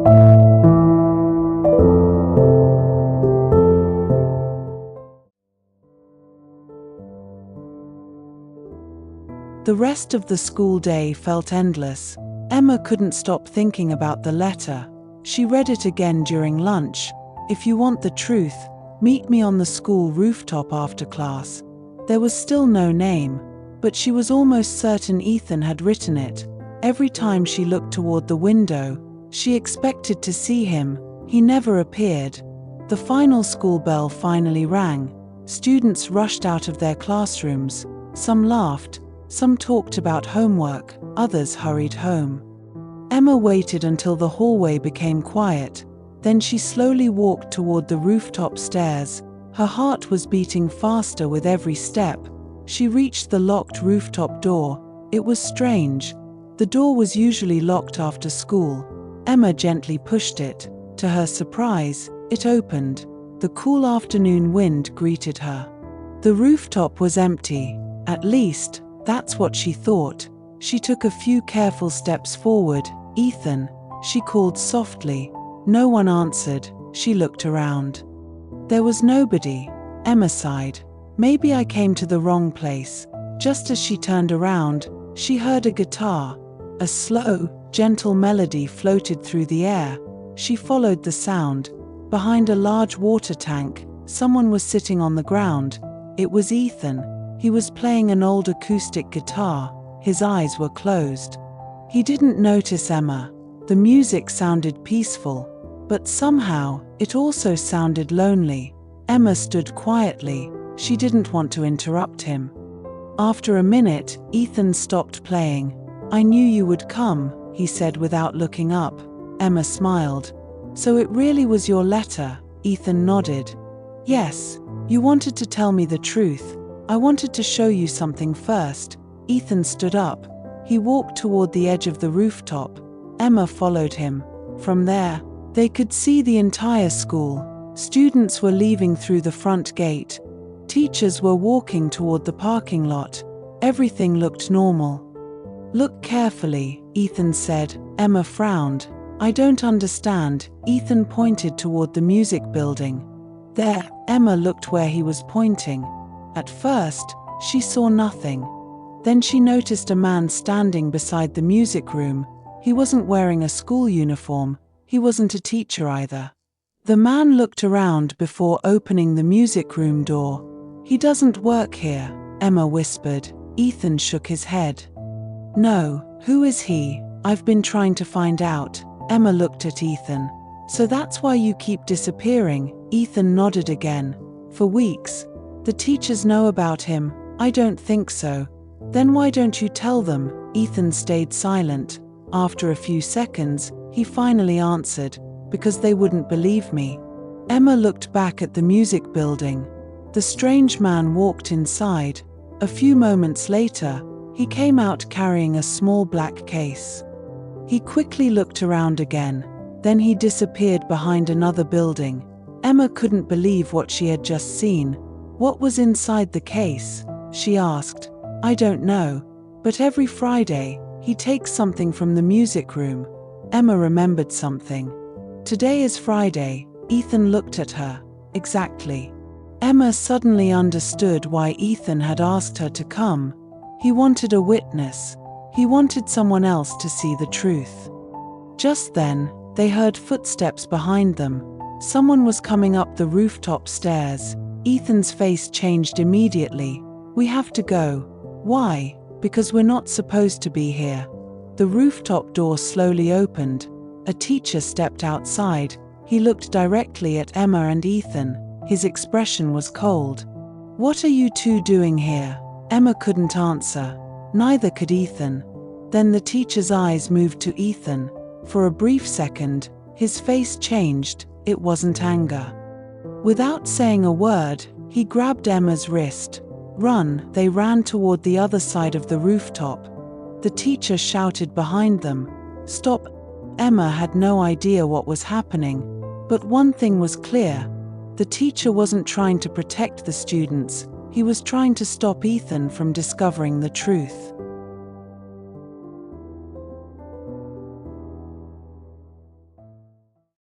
The rest of the school day felt endless. Emma couldn't stop thinking about the letter. She read it again during lunch. "If you want the truth, meet me on the school rooftop after class." There was still no name, but she was almost certain Ethan had written it. Every time she looked toward the window, she expected to see him. He never appeared. The final school bell finally rang. Students rushed out of their classrooms. Some laughed. Some talked about homework, others hurried home. Emma waited until the hallway became quiet. Then she slowly walked toward the rooftop stairs. Her heart was beating faster with every step. She reached the locked rooftop door. It was strange. The door was usually locked after school. Emma gently pushed it. To her surprise, it opened. The cool afternoon wind greeted her. The rooftop was empty. At least, that's what she thought. She took a few careful steps forward. "Ethan," she called softly. No one answered. She looked around. There was nobody. Emma sighed. "Maybe I came to the wrong place." Just as she turned around, she heard a guitar. A slow, gentle melody floated through the air. She followed the sound. Behind a large water tank, someone was sitting on the ground. It was Ethan. He was playing an old acoustic guitar. His eyes were closed. He didn't notice Emma. The music sounded peaceful, but somehow, it also sounded lonely. Emma stood quietly. She didn't want to interrupt him. After a minute, Ethan stopped playing. "I knew you would come," he said without looking up. Emma smiled. "So it really was your letter?" Ethan nodded. "Yes. You wanted to tell me the truth. I wanted to show you something first." Ethan stood up. He walked toward the edge of the rooftop. Emma followed him. From there, they could see the entire school. Students were leaving through the front gate. Teachers were walking toward the parking lot. Everything looked normal. "Look carefully," Ethan said. Emma frowned. "I don't understand." Ethan pointed toward the music building. There, Emma looked where he was pointing. At first, she saw nothing. Then she noticed a man standing beside the music room. He wasn't wearing a school uniform. He wasn't a teacher either. The man looked around before opening the music room door. "He doesn't work here," Emma whispered. Ethan shook his head. "No, who is he? I've been trying to find out." Emma looked at Ethan. "So that's why you keep disappearing?" Ethan nodded again. "For weeks. The teachers know about him." "I don't think so." "Then why don't you tell them?" Ethan stayed silent. After a few seconds, he finally answered, "Because they wouldn't believe me." Emma looked back at the music building. The strange man walked inside. A few moments later, he came out carrying a small black case. He quickly looked around again. Then he disappeared behind another building. Emma couldn't believe what she had just seen. "What was inside the case?" she asked. "I don't know. But every Friday, he takes something from the music room." Emma remembered something. "Today is Friday." Ethan looked at her. "Exactly." Emma suddenly understood why Ethan had asked her to come. He wanted a witness. He wanted someone else to see the truth. Just then, they heard footsteps behind them. Someone was coming up the rooftop stairs. Ethan's face changed immediately. "We have to go." "Why?" "Because we're not supposed to be here." The rooftop door slowly opened. A teacher stepped outside. He looked directly at Emma and Ethan. His expression was cold. "What are you two doing here?" Emma couldn't answer. Neither could Ethan. Then the teacher's eyes moved to Ethan. For a brief second, his face changed. It wasn't anger. Without saying a word, he grabbed Emma's wrist. "Run!" They ran toward the other side of the rooftop. The teacher shouted behind them, "Stop!" Emma had no idea what was happening. But one thing was clear. The teacher wasn't trying to protect the students. He was trying to stop Ethan from discovering the truth.